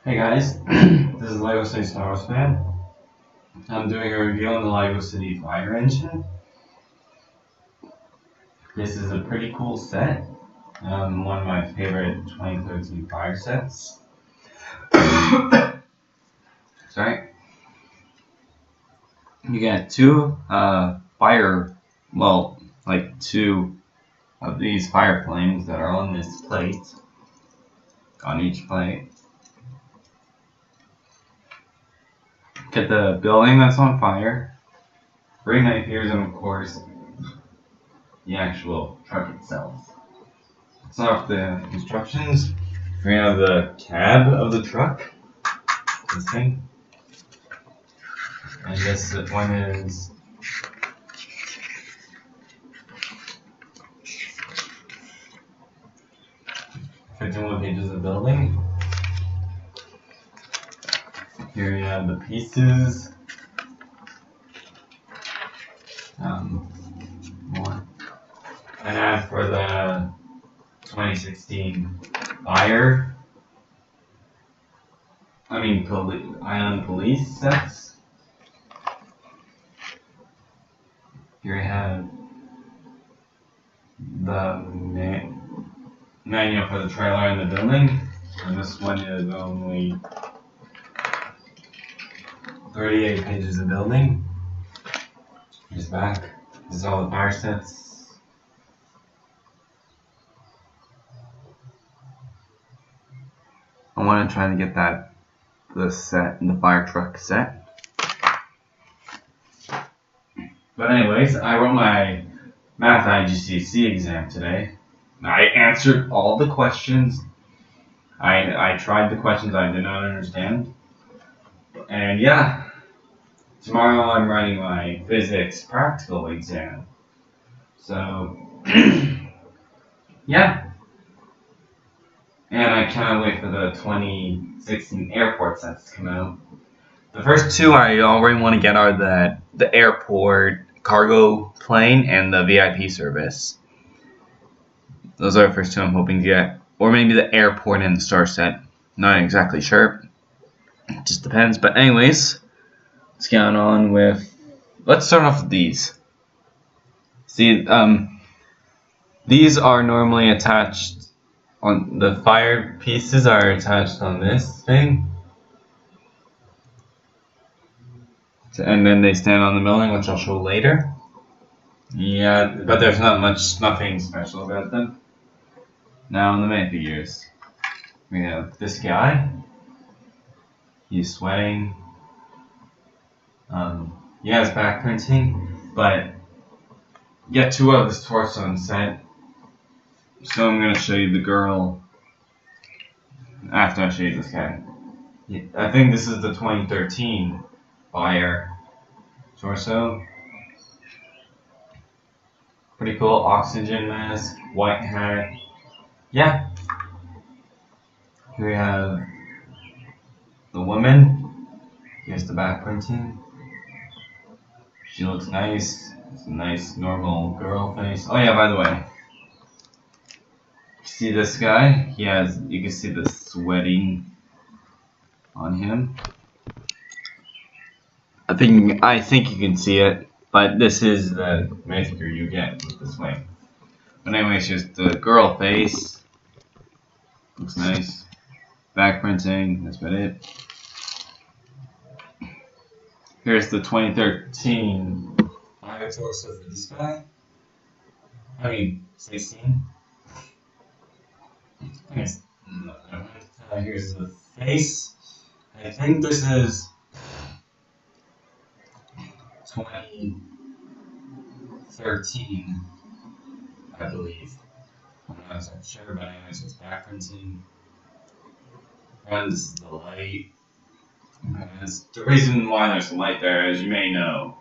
Hey guys, this is LEGO City Star Wars fan. I'm doing a review on the LEGO City Fire Engine. This is a pretty cool set. One of my favorite 2013 fire sets. Sorry. You get two two of these fire flames that are on this plate, on each plate. Get the building that's on fire, three knife ears, and of course, the actual truck itself. Let's start off the instructions. We have the cab of the truck, this thing, and this one is 51 pages of building. Here you have the pieces. More. And as for the 2016 Ion Police sets, here you have the manual for the trailer and the building, and this one is only 38 pages of building. Here's back. This is all the fire sets. I want to try to get the fire truck set. But anyways, I wrote my Math IGCSE exam today. I answered all the questions. I tried the questions I did not understand. And yeah, tomorrow I'm writing my physics practical exam. So, yeah. And I cannot wait for the 2016 airport sets to come out. The first two I already want to get are the airport cargo plane and the VIP service. Those are the first two I'm hoping to get. Or maybe the airport and the star set. Not exactly sure. It just depends. But anyways, let's get on with... Let's start off with these. See, these are normally attached on... The fire pieces are attached on this thing. And then they stand on the building, which I'll show later. Yeah, but there's nothing special about them. Now on the minifigures, we have this guy. He's sweating. He has back printing, but you get two of his torso in set. So I'm gonna show you the girl after I show you this guy. I think this is the 2013 fire torso. Pretty cool. Oxygen mask, white hat. Yeah. Here we have the woman. Here's the back printing. She looks nice. It's a nice normal girl face. Oh yeah, by the way, see this guy? You can see the sweating on him. I think you can see it, but this is the minifigure you get with this way. But anyway, it's just the girl face. Looks nice. Back printing, that's about it. Here's the 2013 fire torso for this guy. 16. Here's the face. I think this is 2013, I believe. I'm not so sure, but anyways, it's back printing. And this is the light. The reason why there's some light there, as you may know,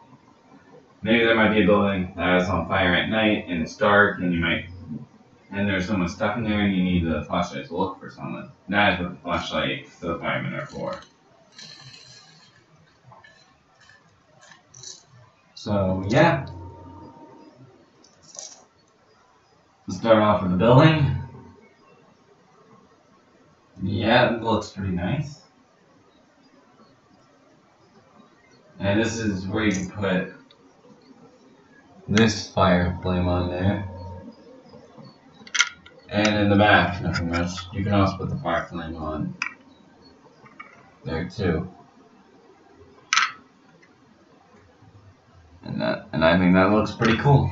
maybe there might be a building that is on fire at night and it's dark and there's someone stuck in there and you need the flashlight to look for someone. That is what the flashlight for the firemen are for. So yeah, let's start off with the building. Yeah, it looks pretty nice. And this is where you can put this fire flame on there. And in the back, nothing much. You can also put the fire flame on there too. And I think that looks pretty cool.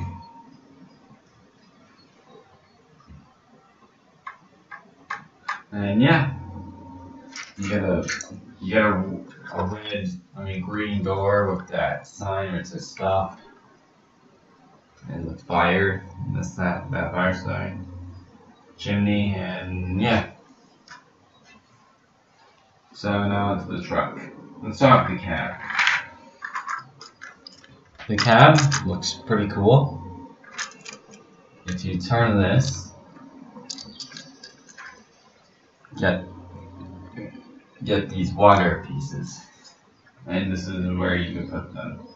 And yeah, you get a green door with that sign which says stop, and the fire, and that's that fire sign, chimney, and yeah. So now it's the truck. Let's start with the cab. The cab looks pretty cool. If you turn this, get these water pieces, and this is where you can put them.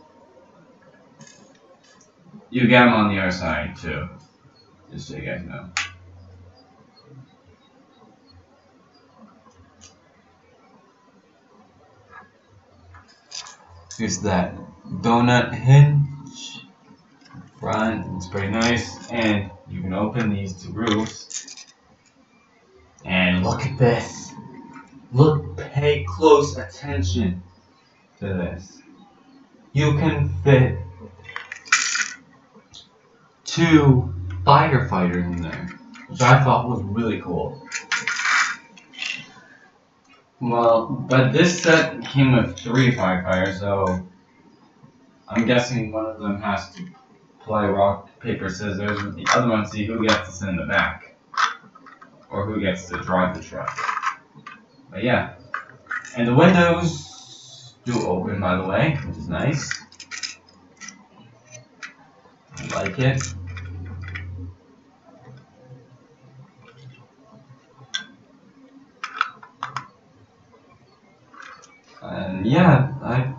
You get them on the other side too, just so you guys know. Here's that donut hinge front. It's pretty nice, and you can open these two roofs. And look at this. Pay close attention to this. You can fit 2 firefighters in there, which I thought was really cool. Well, but this set came with 3 firefighters, so I'm guessing one of them has to play rock, paper, scissors with the other one, see who gets to sit in the back, or who gets to drive the truck. But yeah, and the windows do open, by the way, which is nice. I like it. And yeah,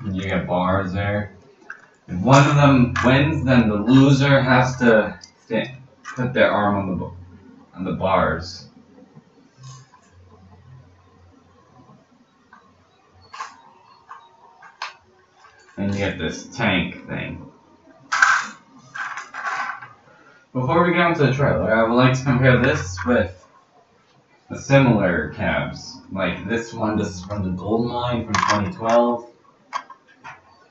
you get bars there. If one of them wins, then the loser has to put their arm on the bars. And you get this tank thing. Before we get into the trailer, I would like to compare this with the similar cabs. Like this one, this is from the Gold Mine from 2012.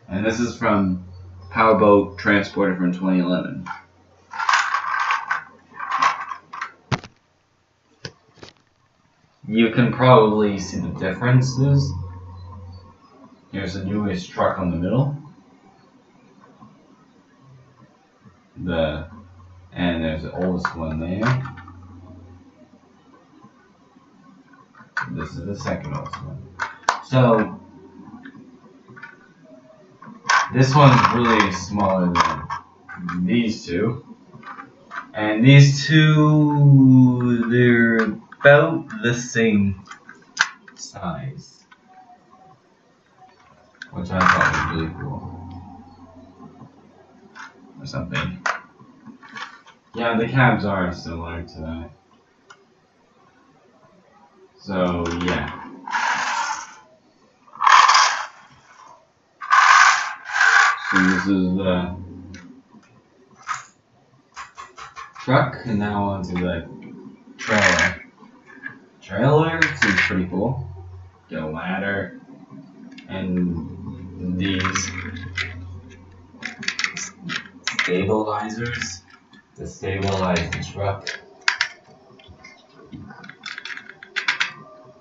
And this is from Powerboat Transporter from 2011. You can probably see the differences. Here's the newest truck on the middle. And there's the oldest one there. This is the second oldest one. So this one's really smaller than these two. And these two, they're about the same size, which I thought was really cool. Or something. Yeah, the cabs are similar to that. So, yeah. So this is the truck, and now onto the trailer. Trailer seems pretty cool. Get a ladder, and these stabilizers to stabilize the truck.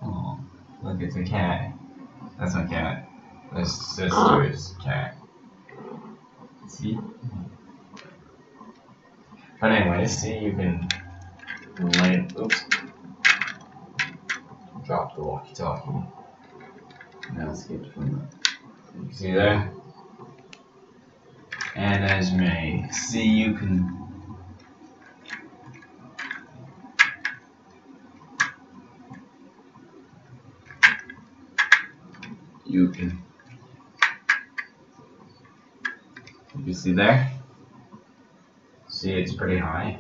Oh, look, it's a cat. That's my cat. My sister's cat. See? But anyway, see, you can land. Oops. Drop the walkie-talkie. Now escaped from the. See there? And as you may see, you can. You can see there? See, it's pretty high.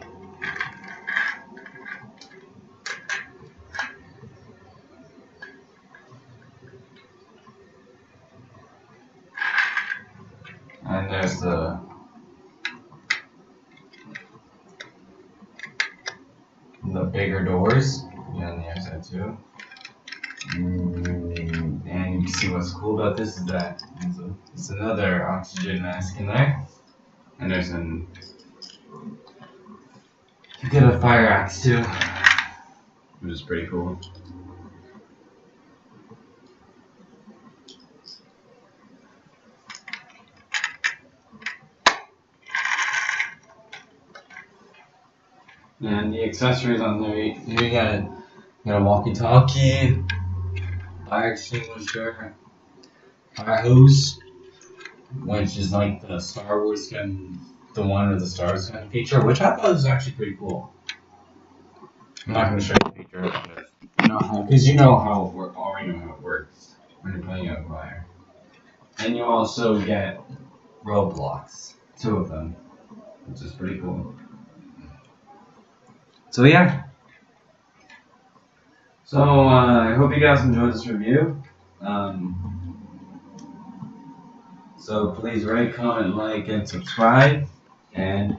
And there's the bigger doors on the other side too. And you can see what's cool about this is that there's another oxygen mask in there. And there's you get a fire axe too, which is pretty cool. And the accessories on there, you got a walkie-talkie, fire extinguisher, fire hose, which is like the Star Wars kind, the one with the stars kind of feature, which I thought was actually pretty cool. I'm not going to show you the feature because you know how it works. Already know how it works when you're playing out fire. And you also get roadblocks, 2 of them, which is pretty cool. So yeah. So I hope you guys enjoyed this review. So please rate, comment, like, and subscribe. And